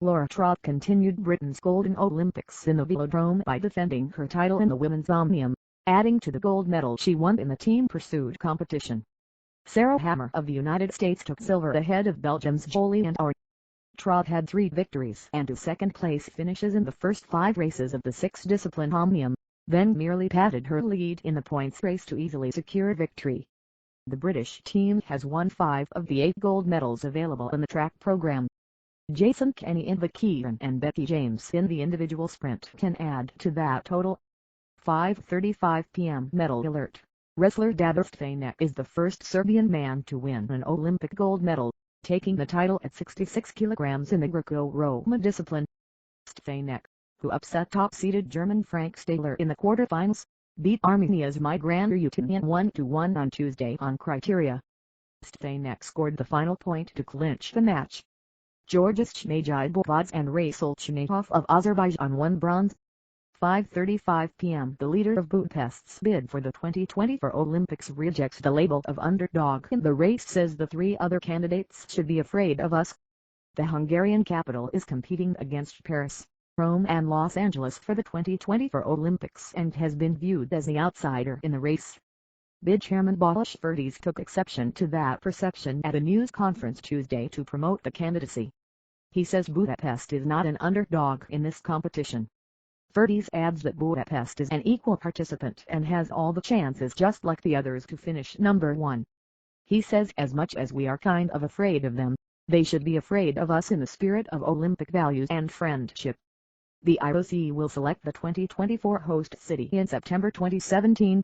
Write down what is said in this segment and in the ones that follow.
Laura Trott continued Britain's Golden Olympics in the velodrome by defending her title in the women's omnium, adding to the gold medal she won in the team pursuit competition. Sarah Hammer of the United States took silver ahead of Belgium's Jolie and Aure. Trott had 3 victories and 2 second-place finishes in the first 5 races of the 6-discipline omnium, then merely padded her lead in the points race to easily secure victory. The British team has won 5 of the 8 gold medals available in the track program. Jason Kenny in the keirin and Becky James in the individual sprint can add to that total. 5:35 p.m. Medal alert. Wrestler Dadar Stefanek is the first Serbian man to win an Olympic gold medal, taking the title at 66 kilograms in the Greco-Roman discipline. Stefanek, who upset top-seeded German Frank Stahler in the quarterfinals, beat Armenia's Migran Rutinian 1-1 on Tuesday on criteria. Stefanek scored the final point to clinch the match. Georges Chmejibovadze and Rasul Chunatov of Azerbaijan won bronze. 5:35 p.m. The leader of Budapest's bid for the 2024 Olympics rejects the label of underdog in the race, says the 3 other candidates should be afraid of us. The Hungarian capital is competing against Paris, Rome and Los Angeles for the 2024 Olympics and has been viewed as the outsider in the race. BID chairman Boris Ferdies took exception to that perception at a news conference Tuesday to promote the candidacy. He says Budapest is not an underdog in this competition. Ferdies adds that Budapest is an equal participant and has all the chances just like the others to finish number 1. He says as much as we are kind of afraid of them, they should be afraid of us in the spirit of Olympic values and friendship. The IOC will select the 2024 host city in September 2017.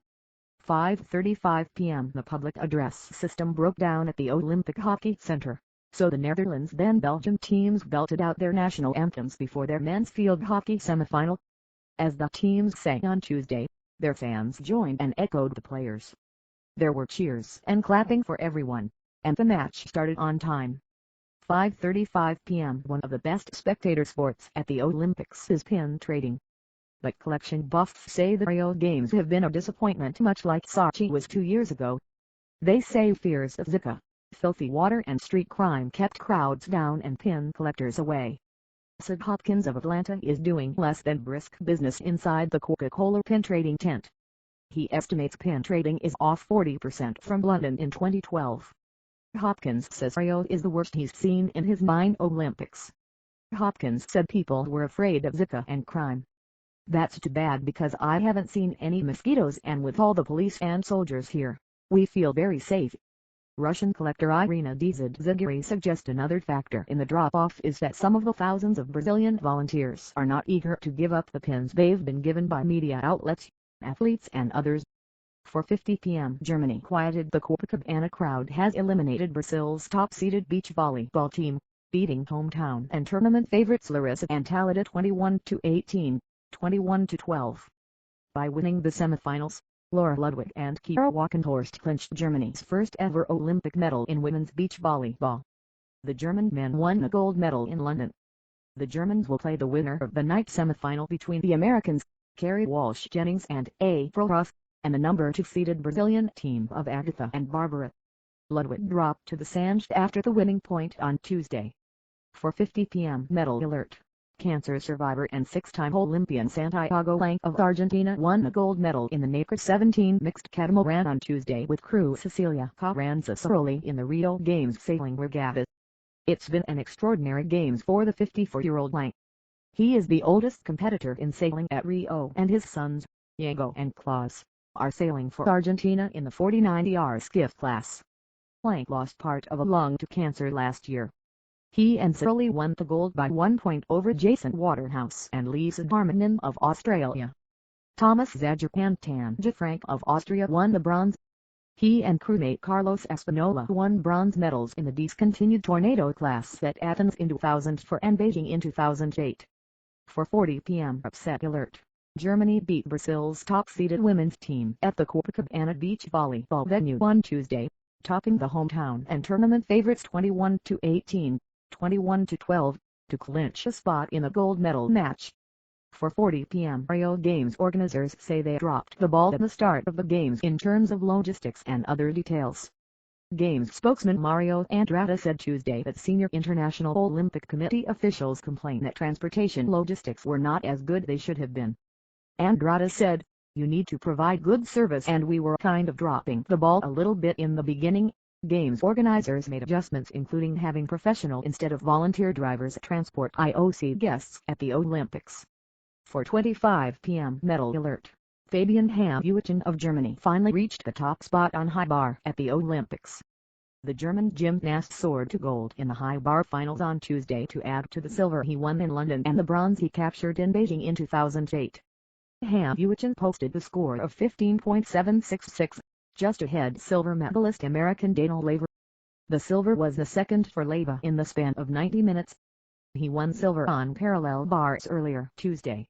5:35 p.m. The public address system broke down at the Olympic Hockey Center, so the Netherlands then Belgium teams belted out their national anthems before their men's field hockey semifinal. As the teams sang on Tuesday, their fans joined and echoed the players. There were cheers and clapping for everyone, and the match started on time. 5:35 p.m. One of the best spectator sports at the Olympics is pin trading. But collection buffs say the Rio Games have been a disappointment, much like Sochi was 2 years ago. They say fears of Zika, filthy water and street crime kept crowds down and pin collectors away. Sid Hopkins of Atlanta is doing less than brisk business inside the Coca-Cola pin trading tent. He estimates pin trading is off 40% from London in 2012. Hopkins says Rio is the worst he's seen in his 9 Olympics. Hopkins said people were afraid of Zika and crime. That's too bad because I haven't seen any mosquitoes, and with all the police and soldiers here, we feel very safe. Russian collector Irina Dzigiri suggests another factor in the drop-off is that some of the thousands of Brazilian volunteers are not eager to give up the pins they've been given by media outlets, athletes and others. 4:50 p.m. Germany quieted the Copacabana crowd has eliminated Brazil's top-seeded beach volleyball team, beating hometown and tournament favorites Larissa and Tallida 21-18. 21-12. By winning the semifinals, Laura Ludwig and Kira Walkenhorst clinched Germany's first ever Olympic medal in women's beach volleyball. The German men won a gold medal in London. The Germans will play the winner of the night semifinal between the Americans, Kerry Walsh-Jennings and April Ross, and the number 2 seeded Brazilian team of Agatha and Barbara. Ludwig dropped to the sand after the winning point on Tuesday. 4:50 p.m. Medal alert. Cancer survivor and 6-time Olympian Santiago Lang of Argentina won a gold medal in the naked 17 mixed catamaran on Tuesday with crew Cecilia Carranza Ceroli in the Rio Games sailing regatta. It's been an extraordinary games for the 54-year-old Lang. He is the oldest competitor in sailing at Rio, and his sons, Diego and Klaus, are sailing for Argentina in the 40-90R skiff class. Lang lost part of a lung to cancer last year. He and Ceroli won the gold by 1 point over Jason Waterhouse and Lisa Darmanin of Australia. Thomas Frank of Austria won the bronze. He and crewmate Carlos Espinola won bronze medals in the discontinued Tornado class at Athens in 2004 and Beijing in 2008. 4:40 p.m. Upset alert. Germany beat Brazil's top-seeded women's team at the Copacabana beach volleyball venue on Tuesday, topping the hometown and tournament favorites 21-18. 21-12, to clinch a spot in the gold medal match. 4:40 p.m. Rio Games organizers say they dropped the ball at the start of the games in terms of logistics and other details. Games spokesman Mario Andretti said Tuesday that senior International Olympic Committee officials complained that transportation logistics were not as good they should have been. Andretti said, "You need to provide good service and we were kind of dropping the ball a little bit in the beginning." Games organizers made adjustments including having professional instead of volunteer drivers transport IOC guests at the Olympics. For 25 p.m. medal alert. Fabian Hamuchen of Germany finally reached the top spot on high bar at the Olympics. The German gymnast soared to gold in the high bar finals on Tuesday to add to the silver he won in London and the bronze he captured in Beijing in 2008. Hamuchen posted the score of 15.766, just ahead silver medalist American Daniel Laver. The silver was the second for Leva in the span of 90 minutes. He won silver on parallel bars earlier Tuesday.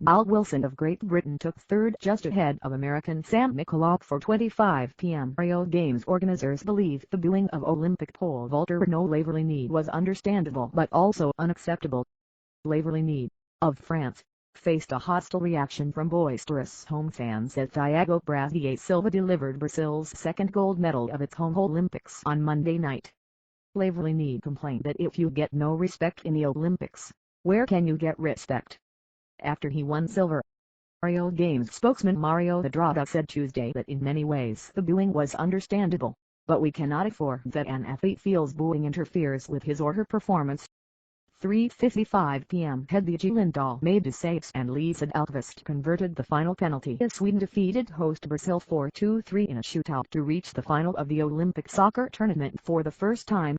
Al Wilson of Great Britain took third just ahead of American Sam McCulloch for 25 p.m. Rio Games organizers believe the booing of Olympic pole vaulter Renaud Lavergne was understandable but also unacceptable. Lavergne, of France, faced a hostile reaction from boisterous home fans as Thiago Brazilier Silva delivered Brazil's second gold medal of its home Olympics on Monday night. Lavergne complained that if you get no respect in the Olympics, where can you get respect? After he won silver, Rio Games spokesman Mario Andretti said Tuesday that in many ways the booing was understandable, but we cannot afford that an athlete feels booing interferes with his or her performance. 3:55 p.m. Hedvig Lindahl made the saves and Lisa Alkvist converted the final penalty as Sweden defeated host Brazil 4-3 in a shootout to reach the final of the Olympic soccer tournament for the first time.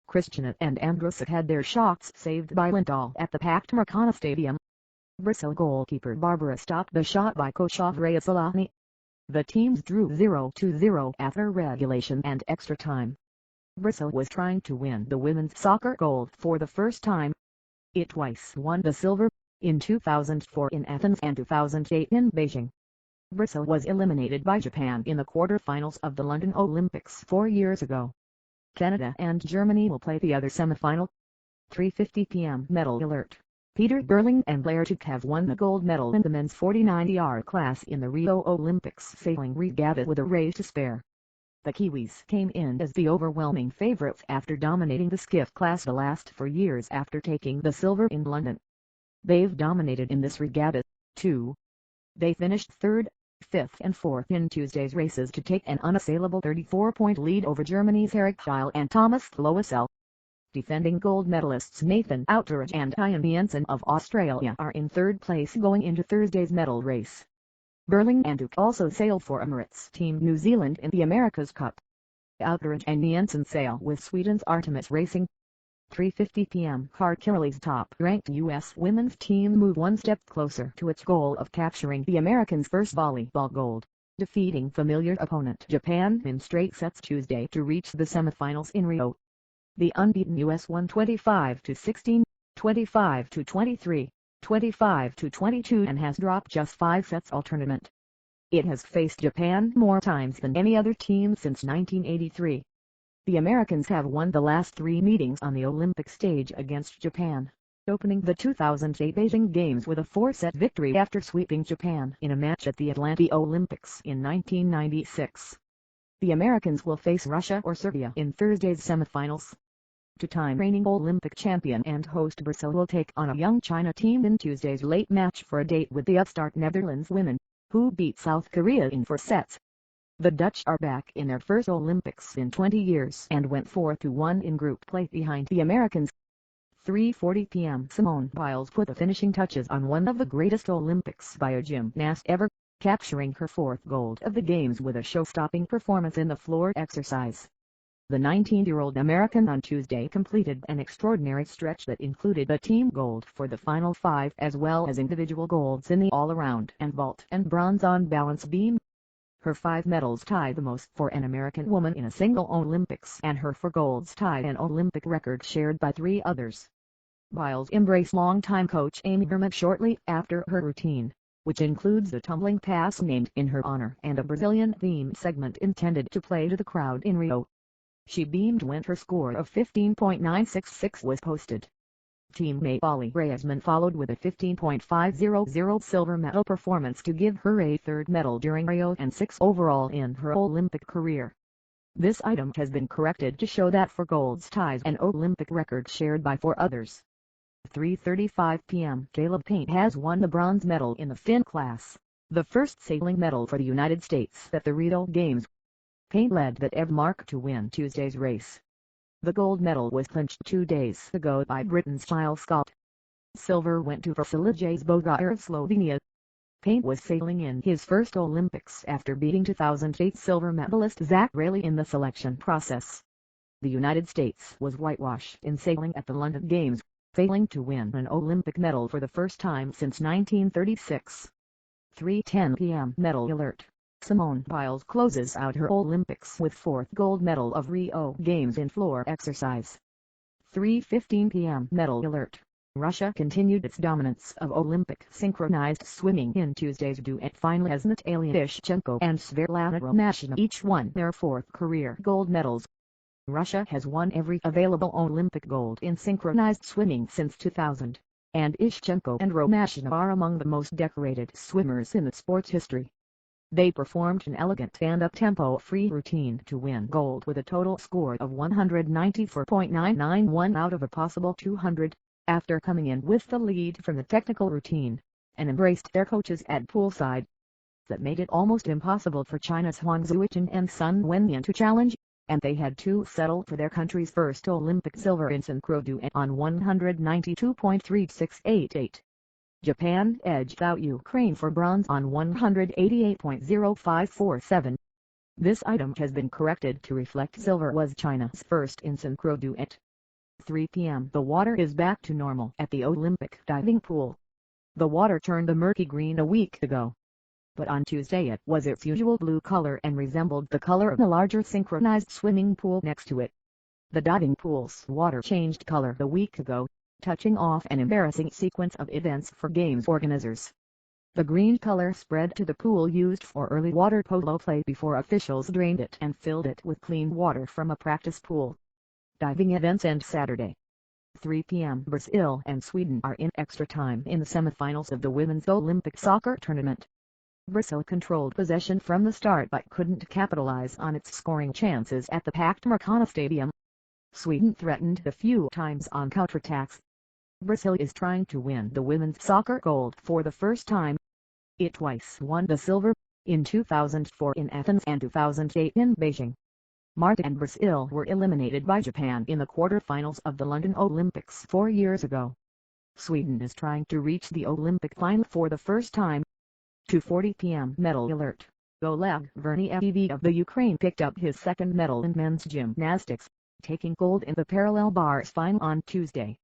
Christian and Andrus had their shots saved by Lindahl at the packed Maracana Stadium. Brazil goalkeeper Barbara stopped the shot by Kochav Solani. The teams drew 0-0 after regulation and extra time. Brazil was trying to win the women's soccer gold for the first time. It twice won the silver, in 2004 in Athens and 2008 in Beijing. Brazil was eliminated by Japan in the quarter-finals of the London Olympics 4 years ago. Canada and Germany will play the other semi-final. 3:50 p.m. medal alert. Peter Burling and Blair Tuck have won the gold medal in the men's 49-yard class in the Rio Olympics sailing regatta with a race to spare. The Kiwis came in as the overwhelming favorites after dominating the skiff class the last 4 years after taking the silver in London. They've dominated in this regatta, too. They finished 3rd, 5th and 4th in Tuesday's races to take an unassailable 34-point lead over Germany's Eric Heil and Thomas Loisel. Defending gold medalists Nathan Outteridge and Ian Jensen of Australia are in 3rd place going into Thursday's medal race. Burling and Tuck also sail for Emirates Team New Zealand in the America's Cup. Outteridge and Jensen sail with Sweden's Artemis Racing. 3:50 p.m. Hart Kiley's top-ranked U.S. women's team moved one step closer to its goal of capturing the Americans' first volleyball gold, defeating familiar opponent Japan in straight sets Tuesday to reach the semifinals in Rio. The unbeaten U.S. won 25-16, 25-23, 25-22 and has dropped just 5 sets all tournament. It has faced Japan more times than any other team since 1983. The Americans have won the last 3 meetings on the Olympic stage against Japan, opening the 2008 Beijing Games with a 4-set victory after sweeping Japan in a match at the Atlanta Olympics in 1996. The Americans will face Russia or Serbia in Thursday's semifinals. Two-time reigning Olympic champion and host Brazil will take on a young China team in Tuesday's late match for a date with the upstart Netherlands women, who beat South Korea in 4 sets. The Dutch are back in their first Olympics in 20 years and went 4-1 in group play behind the Americans. 3:40 p.m. Simone Biles put the finishing touches on one of the greatest Olympics by a gymnast ever, capturing her 4th gold of the Games with a show-stopping performance in the floor exercise. The 19-year-old American on Tuesday completed an extraordinary stretch that included a team gold for the final 5 as well as individual golds in the all-around and vault and bronze on balance beam. Her 5 medals tied the most for an American woman in a single Olympics and her 4 golds tied an Olympic record shared by 3 others. Biles embraced longtime coach Amy Herman shortly after her routine, which includes a tumbling pass named in her honor and a Brazilian theme segment intended to play to the crowd in Rio. She beamed when her score of 15.966 was posted. Teammate Ollie Reisman followed with a 15.500 silver medal performance to give her a 3rd medal during Rio and 6th overall in her Olympic career. This item has been corrected to show that for golds ties an Olympic record shared by 4 others. 3:35 p.m. Caleb Payne has won the bronze medal in the Finn class, the first sailing medal for the United States at the Radial Games. Payne led that Ev mark to win Tuesday's race. The gold medal was clinched 2 days ago by Britain's Giles Scott. Silver went to Vasilij Bogar of Slovenia. Payne was sailing in his first Olympics after beating 2008 silver medalist Zach Rayleigh in the selection process. The United States was whitewashed in sailing at the London Games, failing to win an Olympic medal for the first time since 1936. 3:10 p.m. Medal alert. Simone Biles closes out her Olympics with 4th gold medal of Rio Games in floor exercise. 3:15 p.m. Medal alert. Russia continued its dominance of Olympic synchronized swimming in Tuesday's duet final as Natalia Ishchenko and Svetlana Romashina each won their 4th career gold medals. Russia has won every available Olympic gold in synchronized swimming since 2000, and Ishchenko and Romashina are among the most decorated swimmers in the sport's history. They performed an elegant and up-tempo free routine to win gold with a total score of 194.991 out of a possible 200. After coming in with the lead from the technical routine, and embraced their coaches at poolside. That made it almost impossible for China's Huang Zuochen and Sun Wenyan to challenge, and they had to settle for their country's first Olympic silver in synchro duet on 192.3688. Japan edged out Ukraine for bronze on 188.0547. This item has been corrected to reflect silver was China's first in synchro duet. 3 p.m. The water is back to normal at the Olympic diving pool. The water turned a murky green a week ago, but on Tuesday it was its usual blue color and resembled the color of the larger synchronized swimming pool next to it. The diving pool's water changed color a week ago, touching off an embarrassing sequence of events for Games organizers. The green color spread to the pool used for early water polo play before officials drained it and filled it with clean water from a practice pool. Diving events end Saturday. 3 p.m. Brazil and Sweden are in extra time in the semifinals of the Women's Olympic Soccer Tournament. Brazil controlled possession from the start but couldn't capitalize on its scoring chances at the packed Maracana Stadium. Sweden threatened a few times on counterattacks. Brazil is trying to win the women's soccer gold for the first time. It twice won the silver, in 2004 in Athens and 2008 in Beijing. Marta and Brazil were eliminated by Japan in the quarter-finals of the London Olympics 4 years ago. Sweden is trying to reach the Olympic final for the first time. 2:40 p.m. Medal alert. Oleg Verniev of the Ukraine picked up his second medal in men's gymnastics, taking gold in the parallel bars final on Tuesday.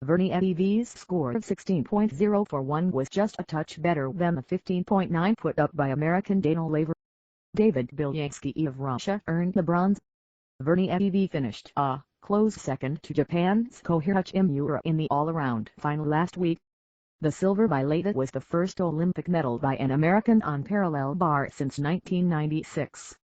Verniev's score of 16.041 was just a touch better than the 15.9 put up by American Daniil Laver. David Bilyansky of Russia earned the bronze. Verniev finished a close second to Japan's Kohiro Imura in the all-around final last week. The silver by Leyva was the first Olympic medal by an American on parallel bar since 1996.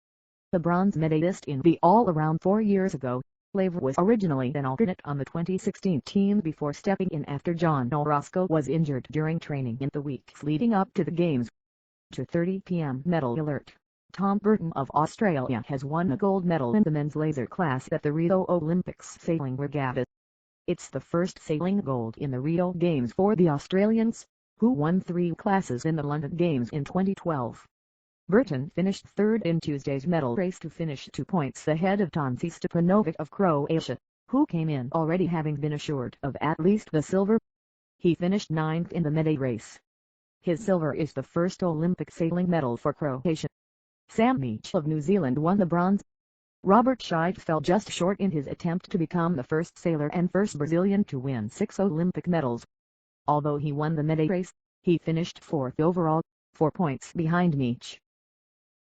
The bronze medalist in the all-around 4 years ago, Leyva was originally an alternate on the 2016 team before stepping in after John Orozco was injured during training in the weeks leading up to the Games. 2:30 p.m. Medal alert. Tom Burton of Australia has won a gold medal in the men's laser class at the Rio Olympics sailing regatta. It's the first sailing gold in the Rio Games for the Australians, who won 3 classes in the London Games in 2012. Burton finished third in Tuesday's medal race to finish 2 points ahead of Tonci Stepanovic of Croatia, who came in already having been assured of at least the silver. He finished 9th in the medley race. His silver is the first Olympic sailing medal for Croatia. Sam Meach of New Zealand won the bronze. Robert Scheid fell just short in his attempt to become the first sailor and first Brazilian to win 6 Olympic medals. Although he won the medley race, he finished 4th overall, 4 points behind Meach.